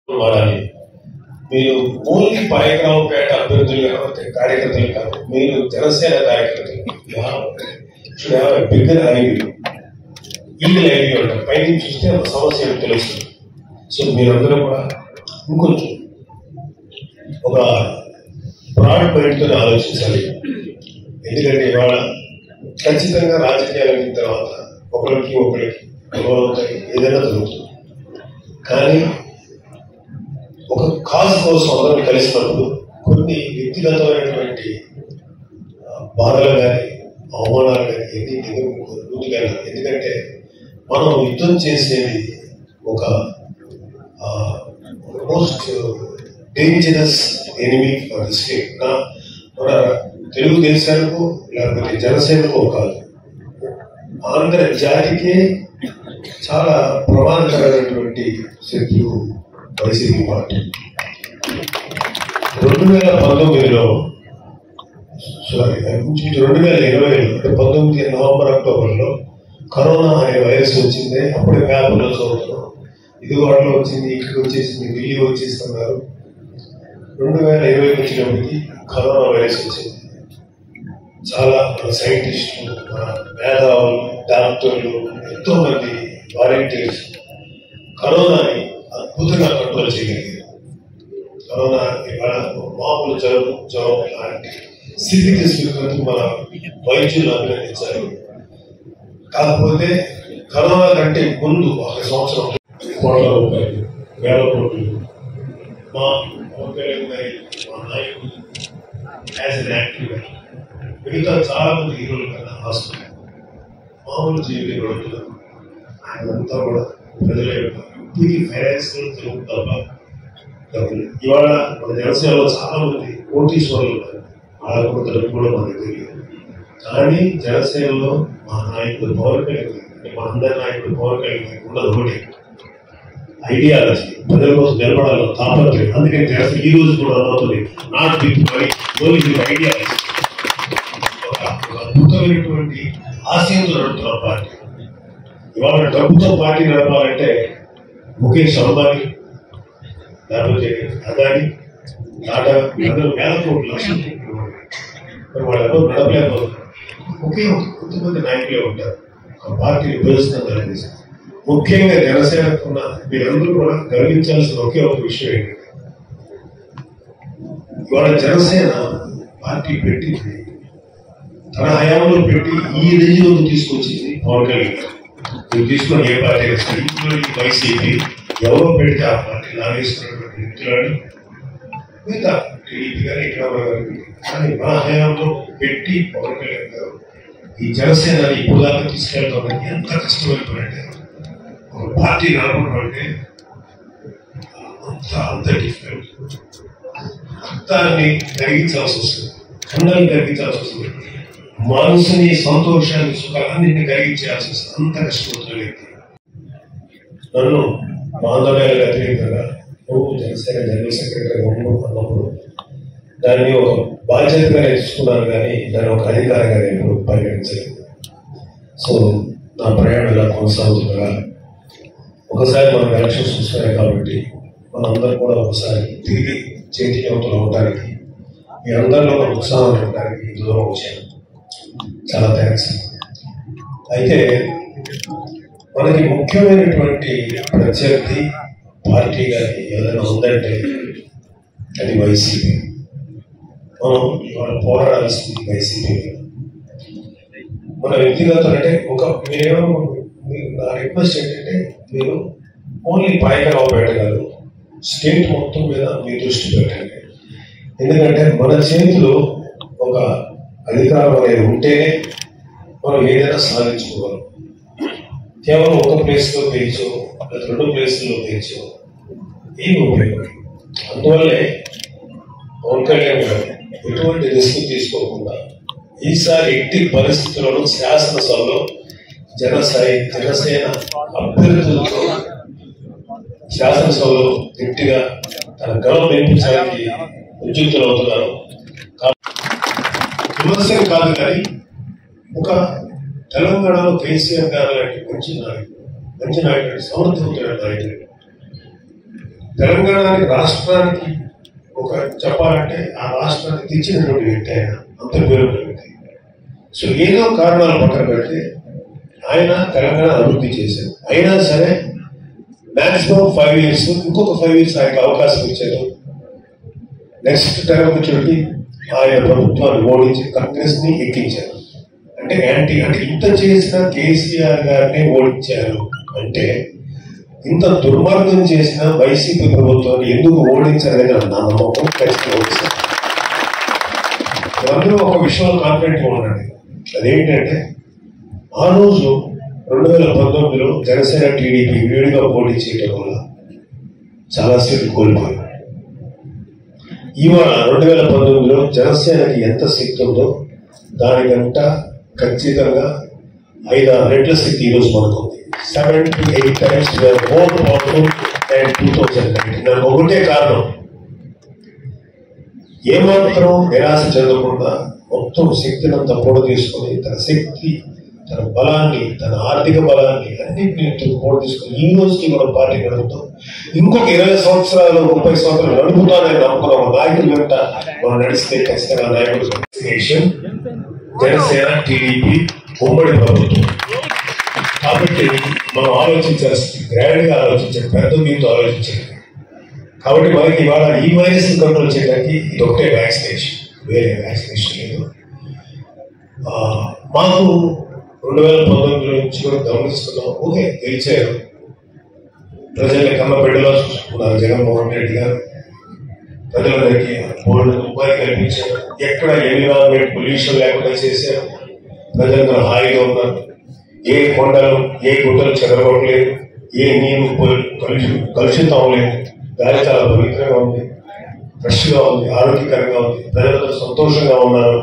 వాడాలి. మీరు ఓన్లీ పాయకరావుపేట అభ్యర్థులు కార్యకర్తలు కాదు, మీరు జనసేన కార్యకర్తలు బిగ్గర ఐడి ఈగల్ ఐడి ఉంటారు. పైన చూస్తే ఒక సమస్య తెలుస్తుంది. సో మీరందరూ కూడా ఇంకొంచెం ఒక బ్రాడ్ మైండ్తో ఆలోచించాలి. ఎందుకంటే ఇవాళ ఖచ్చితంగా రాజకీయాలు అయిన తర్వాత ఒకరికి గొడవలు ఏదైనా జరుగుతుంది. కానీ ఒక కాజ్ కోసం అందరూ కలిసినప్పుడు కొన్ని వ్యక్తిగతమైనటువంటి బాధలు కానీ అవమానాలు కానీ ఎన్ని ముందుకెళ్ళాలి. ఎందుకంటే మనం యుద్ధం చేసేది ఒక most dangerous enemy for the state. మన తెలుగు దేశాలకు లేకపోతే జనసేనకు కాదు, ఆంధ్ర జాతికే చాలా ప్రమాదకరమైనటువంటి శత్రువు వైసీపీ పార్టీ. 2019లో 2020 నవంబర్ అక్టోబర్లో కరోనా అనే వైరస్ వచ్చింది. అప్పుడే పేపర్లో చదువుతున్నాం, ఇది వాటిలో వచ్చింది, ఇక్కడికి వచ్చేసింది, ఢిల్లీ వచ్చేస్తున్నారు. 2020 వచ్చినప్పటికీ కరోనా వైరస్ వచ్చింది. చాలా సైంటిస్టులు, మేధావులు, డాక్టర్లు, ఎంతో మంది వాలంటీర్స్ కరోనాని అద్భుతంగా కంట్రోల్ చేయగలిగారు. కరోనా మామూలు జ్వరం లాంటి స్థితి తీసుకున్నందుకు మన వైద్యులు అభినందించారు. కాకపోతే కరోనా కంటే ముందు ఒక సంవత్సరం కోట్ల రూపాయలు, వేల కోట్లు మా నాయకుడు యాజ్ అన్ యాక్టివ్, మిగతా చాలా మంది హీరోలు కన్నా హాస్పిటల్ మామూలు జీవితం గడుపుతున్నారు. ఆయనంతా కూడా ప్రజల యొక్క ఫైనాన్షియల్ జరుగుతా డబ్బులు. ఇవాళ మన జనసేనలో చాలా మంది కోటీశ్వరులు ఉన్నారు, వాళ్ళ కూడా డబ్బు కూడా మనకు తెలియదు. కానీ జనసేనలో మా నాయకుడు పవన్ కళ్యాణ్, మా అందరి నాయకుడు పవన్ కళ్యాణ్ ఉన్నది ఒకటి ఐడియాలజీ, ప్రజల కోసం నిలబడాలి తాపత్రయం. అందుకని జనసేన ఈ రోజు కూడా అవుతుంది not with money, only with ideology. అద్భుతమైనటువంటి ఆశయంతో నడుపుతున్న పార్టీ. ఇవాళ డబ్బుతో పార్టీ నడపాలంటే ముఖేష్ అంబానీ, లేకపోతే అదాని, టాటా, అందరూ వేల కోట్లు, లక్షల కోట్లు, మరి వాళ్ళు ఎవరు నడపలేకపోతున్నారు. ఒకే కొంతమంది నాయకులే ఉంటారు ఆ పార్టీని ఉపయోగిస్తున్నారు. ముఖ్యంగా జనసేనకున్న మీరందరూ కూడా గర్వించాల్సిన ఒకే ఒక విషయం ఏంటంటే, ఇవాళ జనసేన పార్టీ పెట్టింది తన హయాంలో పెట్టి ఈ రేంజ్లో తీసుకొచ్చింది పవన్ కళ్యాణ్. మీరు తీసుకొని ఏ పార్టీ ఇంక్లూడింగ్ వైసీపీ ఎవరో పెడితే ఆ పార్టీ లాగేస్తున్నటువంటి వ్యక్తులని మిగతా టీడీపీ కానీ ఇక్కడ కానీ మన హయాంలో పెట్టి పవన్ కళ్యాణ్ గారు ఈ జనసేనని ఇప్పుడు దాకా తీసుకెళ్తామని ఎంత కష్టమైపోయింటే ఒక పార్టీ నడపడం అంటే అంత డిఫికల్ట్. రక్తాన్ని కరిగించాల్సి వస్తుంది, ఖండాన్ని కరిగించాల్సి వస్తుంది, మనసుని, సంతోషాన్ని, సుఖాలన్నింటినీ కలిగించాల్సి వస్తుంది. అంత కష్టపడుతున్న వ్యక్తి నన్ను మాందవ్యాలకు వ్యతిరేకంగా నువ్వు జనసేన జనరల్ సెక్రటరీగా అన్నప్పుడు దాన్ని ఒక బాధ్యతగా నేర్చుకున్నాను, కానీ దాన్ని ఒక అధికారంగా నేను పరిగణించలేదు. సో నా ప్రయాణం ఇలా కొనసాగుతుండగా ఒకసారి మనం ఎలక్షన్స్ వస్తున్నాయి కాబట్టి మనందరూ కూడా ఒకసారి తిరిగి చైతన్యవంతులు అవడానికి, మీ అందరిలో ఒక ఉత్సాహం ఉండడానికి దూరం వచ్చాను. చాలా థ్యాంక్స్. అయితే మనకి ముఖ్యమైనటువంటి ప్రత్యర్థి పార్టీ కానీ ఏదైనా ఉందంటే అది వైసీపీ. మనం ఇవాళ పోరాడాల్సింది వైసీపీ. మన వ్యక్తిగత అంటే నా రిక్వెస్ట్ ఏంటంటే, మీరు ఓన్లీ పాయకరావుపేట కాదు, స్టేట్ మొత్తం మీద మీ దృష్టి పెట్టండి. ఎందుకంటే మన చేతిలో ఒక అధికారం అనేది ఉంటేనే మనం ఏదైనా సాధించుకోగలం. కేవలం ఒక ప్లేస్లో గెలిచో, 2 ప్లేసుల్లో గెలిచో ఏమి ఉపయోగం. అందువల్లే పవన్ కళ్యాణ్ గారు ఎటువంటి రిస్క్ తీసుకోకుండా ఈసారి ఎట్టి పరిస్థితులను శాసనసభలో జనసేన అభ్యర్థులతో శాసనసభలో గట్టిగా తన గౌరవం పెంపించడానికి ఉద్యుక్తులు అవుతున్నారు. విమర్శలు కాదు, కానీ ఒక తెలంగాణలో కేసీఆర్ గారు లాంటి మంచి నాయకుడు, సమర్థవంతుడైన నాయకుడు తెలంగాణకి రాష్ట్రానికి ఒక చెప్పాలంటే ఆ రాష్ట్రానికి తెచ్చినటువంటి వ్యక్తి ఆయన, అంత పేరు వ్యక్తి. సో ఏదో కారణాలు పక్కన పెడితే ఆయన తెలంగాణ అభివృద్ధి చేశారు. అయినా సరే మాక్సిమం 5 years, ఇంకొక 5 years ఆయనకు అవకాశం ఇచ్చారు. నెక్స్ట్ టైం వచ్చి ఆయన ప్రభుత్వాన్ని ఓడించి కాంగ్రెస్ ని ఎక్కించారు. అంటే అంటే ఇంత చేసిన కేసీఆర్ గారిని ఓడించారు అంటే ఇంత దుర్మార్గం చేసిన వైసీపీ ప్రభుత్వాన్ని ఎందుకు ఓడించారని నా నమ్మకం ఖచ్చితంగా. అందరూ ఒక విషయంలో కాన్ఫిడెంట్ గా ఉండండి. అదేంటంటే ఆ రోజు 2019లో జనసేన టీడీపీ విడిగా పోటీ చేయడం వల్ల చాలా సీట్లు కోల్పోయారు. ఇవాళ 2019లో జనసేనకి ఎంత శక్తి ఉందో దానికంట ఖచ్చితంగా 5-6 రెట్ల శక్తి ఈరోజు మనకు ఉంది. 7 to 8 times more powerful than 2019. నాకు ఒకటే కారణం, ఏమాత్రం నిరాశ చెందకుండా మొత్తం శక్తిని అంతా పోడ తీసుకొని తన శక్తి, తన బలాన్ని, తన ఆర్థిక బలాన్ని అన్నింటినీ పోడ తీసుకొని ఈ రోజుకి కూడా పార్టీ నడుపుతాం. ఇంకొక 20 సంవత్సరాలు 30 సంవత్సరాలు నడుపుతానని నమ్ముకున్న ఒక నాయకుడి వెంట మనం నడిస్తే ఖచ్చితంగా నాయకుడు జనసేన టీడీపీ ఉమ్మడి ప్రభుత్వం. కాబట్టి మనం ఆలోచించాల్సింది గ్రాండ్ గా ఆలోచించాలి, పెద్ద మీతో ఆలోచించాలి. కాబట్టి మనకి ఇవాళ ఈ వైరస్ కంట్రోల్ చేయడానికి ఇది ఒకటే వ్యాక్సినేషన్, వేరే వ్యాక్సినేషన్ లేదు. మాకు 2019 నుంచి కూడా గమనిస్తున్నాం. ఓకే, గెలిచారు, ప్రజల్ని కన్న బిడ్డలో చూసుకున్నారు జగన్మోహన్ రెడ్డి గారు. ప్రజలందరికీ ఉపాధి కల్పించారు, ఎక్కడ ఎన్విరాన్మెంట్ పొల్యూషన్ లేకుండా చేశారు, ప్రజలందరూ హాయిగా ఉన్నారు. ఏ కొండలు ఏ గుట్టలు చెదరగొట్టలేదు, ఏ నీరు కలుషితం అవ్వలేదు, గాలి చాలా పవిత్రంగా ఉంది, ఫ్రెష్ గా ఉంది, ఆరోగ్యకరంగా ఉంది, ప్రజలతో సంతోషంగా ఉన్నారు.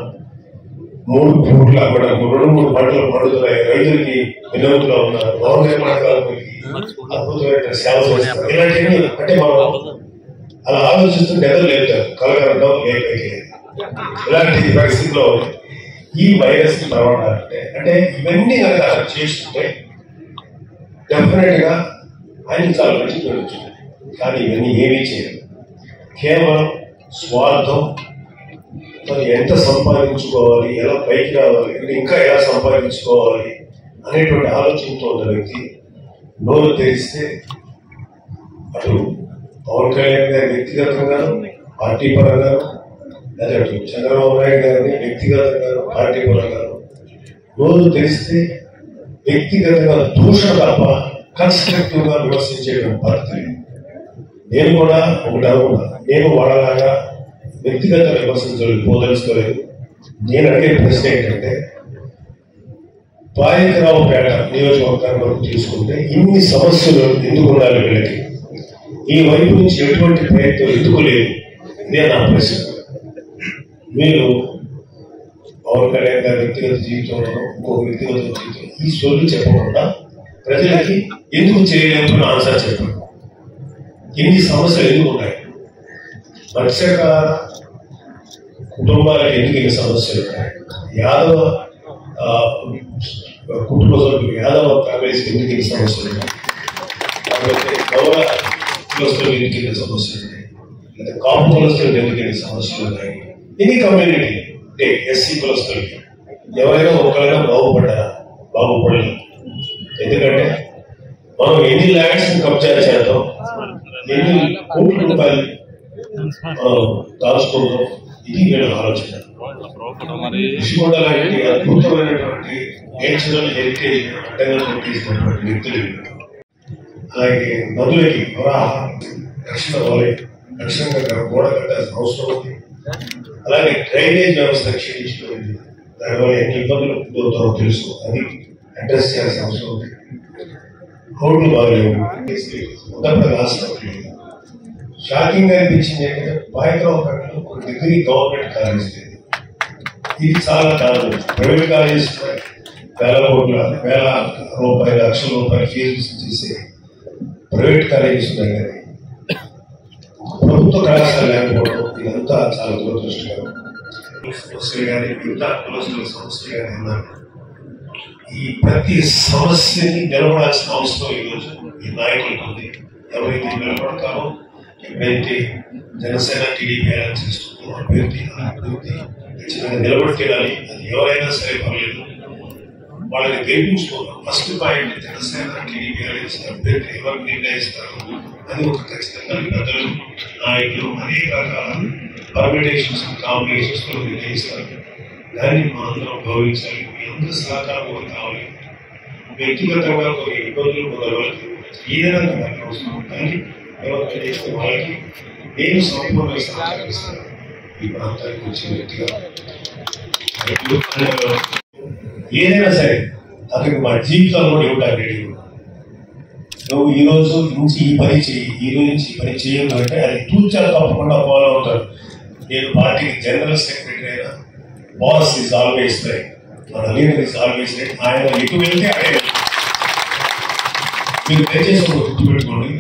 3 పూట్ల 2-3 పంటలు పండుతున్నాయి, రైతులకి వినోదుగా ఉన్నారు, భవన నిర్మాణ కార్మికులకి అద్భుతమైన సేవ చేస్తారు. ఇలాంటివన్నీ అంటే మనం అలా ఆలోచిస్తుంటే ఎదురు లేపుతారు, కలగడం లేదు. ఇలాంటి పరిస్థితిలో ఈ వైరస్ ని ప్రమాణాలంటే అంటే ఇవన్నీ కనుక చేస్తుంటే డెఫినెట్ గా ఆయన చాలా మంచి చూడొచ్చు. కానీ ఇవన్నీ ఏమీ చేయరు, కేవలం స్వార్థం, తను ఎంత సంపాదించుకోవాలి, ఎలా పైకి రావాలి, ఇంకా ఎలా సంపాదించుకోవాలి అనేటువంటి ఆలోచనతో ఉన్న వ్యక్తి నోరు తెరిస్తే అటు పవన్ కళ్యాణ్ గారి వ్యక్తిగతంగా, పార్టీ పరంగా, లేదా అటు చంద్రబాబు నాయుడు గారిని వ్యక్తిగతంగా, పార్టీ పరంగా నోరు తెరిస్తే వ్యక్తిగతంగా దూషణ తప్ప కన్స్ట్రక్టివ్ గా విమర్శించేటువంటి పద్ధతి. నేను కూడా ఒకటి అనుకున్నా, నేను వాళ్ళలాగా వ్యక్తిగత విమర్శించలేదు, పోదలుచుకోలేదు. నేను అడిగే ప్రశ్న ఏంటంటే, పాయకరావుపేట నియోజకవర్గాన్ని వరకు తీసుకుంటే ఇన్ని సమస్యలు ఎందుకు ఉండాలి వీళ్ళకి, ఈ వైపు నుంచి ఎటువంటి ప్రయత్నం ఎందుకు లేదు, ఇదే నా ప్రశ్న. మీరు పవన్ కళ్యాణ్ గారి వ్యక్తిగత జీవితంలో ఇంకొక వ్యక్తిగత జీవితం ఈ సోర్లు చెప్పకుండా ప్రజలకి ఎందుకు చేయలేమని ఆన్సర్ చెప్పండి. ఎన్ని సమస్యలు ఎందుకు ఉన్నాయి, మత్స్యకార కుటుంబాలకు ఎందుకు ఎన్ని సమస్యలు ఉన్నాయి, యాదవ కుటుంబ సభ్యులు యాదవ ఫ్యామిలీస్కి ఎందుకు ఎన్ని సమస్యలు ఉన్నాయి, లేకపోతే గౌరవ కులస్తులకు ఎందుకు ఎన్ని సమస్యలు ఉన్నాయి, లేదా కాపు కులస్తులకు ఎందుకు ఎన్ని సమస్యలు ఉన్నాయి, ఎన్ని కమ్యూనిటీ అంటే ఎస్సీ కులస్తులకి ఎవరైనా ఒకరైనా బాగుపడలేదు. ఎందుకంటే మనం ఎన్ని ల్యాండ్స్ కబ్జా చేద్దాం, ఎన్ని కోట్ల రూపాయలు దాచుకుందాం, ఇది వీళ్ళ ఆలోచన. ఋషికొండ లాంటి అద్భుతమైనటువంటి నేచురల్ హెరిటేజ్ అడ్డంగా తీసుకున్నటువంటి వ్యక్తులు. అలాగే నదులకి వరాహ రక్షణ రక్షణగా గోడ కట్టాల్సిన అవసరం ఉంది. అలాగే డ్రైనేజ్ వ్యవస్థ క్షీణించిపోయింది, దానివల్ల ఎన్ని ఇబ్బందులు అవుతారో తెలుసు, అది అడ్రస్ చేయాల్సిన అవసరం ఉంది. రోడ్లు బాగలేవు, ఉన్నప్పుడు హాస్పిటల్ లేదు. షాకింగ్ గా అనిపించింది ఏంటంటే పాయకరావుపేటలో ఒక డిగ్రీ గవర్నమెంట్ కాలేజ్ లేదు. ఇది చాలా కాదు, ప్రైవేట్ కాలేజెస్ వేల రూపాయలు, లక్షల రూపాయలు ఫీజు చేసే ప్రైవేట్ కాలేజెస్ ఉన్నాయి, కానీ ప్రభుత్వ కళాశాల లేకపోవడం ఇదంతా చాలా దురదృష్టకరం. సమస్యలు కానీ మిగతా కులస్తుల సమస్యలు కానీ ఉన్నారు. ఈ ప్రతి సమస్యని నిలబడాల్సిన అవసరం ఈరోజు ఈ నాయకులకు ఉంది. ఎవరైతే నిలబడతారో ఎప్పుడైతే జనసేన టీడీపీ అలయన్స్ చేస్తుందో అభ్యర్థి ఖచ్చితంగా నిలబడి తీరాలి. అది ఎవరైనా సరే పర్లేదు, వాళ్ళని గెలిపించుకోవాలి. First point Janasena TDP alliance అభ్యర్థి ఎవరు నిర్ణయిస్తారు అది ఒక ఖచ్చితంగా పెద్దలు నాయకులు అనేక రకాల పర్మిటేషన్స్ కాంబినేషన్స్ తో నిర్ణయిస్తారు. దాన్ని మనం అందరం గౌరవించాలి. మీ అందరూ సహకారం కూడా కావాలి. వ్యక్తిగతంగా కొన్ని ఇబ్బందులు మొదలవలేదు, ఏదైనా నాకు అవసరం కానీ ఎవరు చేస్తే వాళ్ళకి నేను సంపూర్ణంగా సహకరిస్తాను. ఈ ప్రాంతానికి వచ్చే వ్యక్తిగా ఏదైనా సరే అతనికి మా జీవితాలు కూడా ఇవ్వడానికి రెడీ. నువ్వు ఈ రోజు నుంచి ఈ పని చేయి, ఈ రోజు నుంచి ఈ పని చేయను అంటే అది తూచా తప్పకుండా ఫాలో అవుతారు. నేను పార్టీకి జనరల్ సెక్రటరీ అయినా బాస్ ఈజ్ ఆల్వేస్ రైట్, మన లీడర్ ఈజ్ ఆల్వేస్ రైట్. ఆయన ఎటు వెళ్తే అదే. మీరు దయచేసి ఒక గుర్తుపెట్టుకోండి,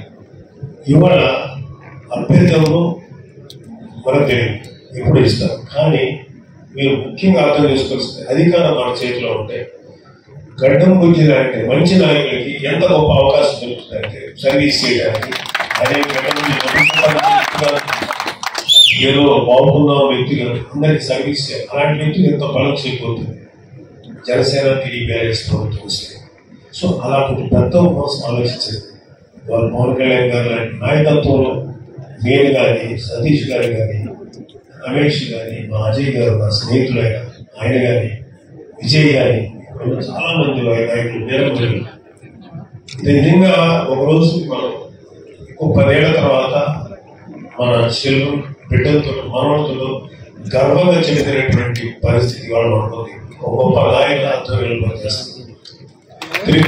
ఇవాళ అభ్యర్థులను మనకు తెలియదు ఎప్పుడు ఇస్తారు, కానీ మీరు ముఖ్యంగా అర్థం చేసుకోవాల్సింది అధికారం మన చేతిలో ఉంటే గడ్డం గురించి అంటే మంచి నాయకులకి ఎంత గొప్ప అవకాశం దొరుకుతుందంటే సర్వీస్ చేయడానికి. అదే ఏదో బాగున్న వ్యక్తిగా అందరికి సర్వీస్ చేయాలి. అలాంటి వ్యక్తికి ఎంతో బలం చేయబోతుంది జనసేన టీడీపీ ప్రభుత్వం. సో అలాంటి పెద్ద కోసం ఆలోచించేది వాళ్ళు పవన్ కళ్యాణ్ గారు లాంటి నాయకత్వంలో నేను కానీ, సతీష్ గారు కానీ, రమేష్ కానీ, మా అజయ్ గారు, నా స్నేహితులైన ఆయన కానీ, విజయ్ కానీ, చాలా మంది నాయకులు నిరంతరం. నిజంగా ఒకరోజు మనం ఇంకో 10 ఏళ్ల తర్వాత మన చెల్లు బిడ్డలతో మనవలతో గర్వంగా చెందినటువంటి పరిస్థితి వాళ్ళు ఉంటుంది. ఒక గొప్ప నాయకుల ఆధ్వర్యంలో పనిచేస్తుంది. తిరిగి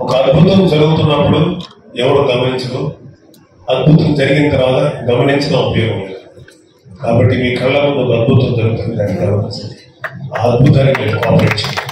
ఒక అద్భుతం జరుగుతున్నప్పుడు ఎవరు గమనించరు, అద్భుతం జరిగిన తర్వాత గమనించడం ఉపయోగం లేదు. కాబట్టి మీ కళ్ళ ముందు ఒక అద్భుతం జరుగుతుంది, దాన్ని గమనించండి. ఆ అద్భుతానికి కోఆపరేట్ చేయండి.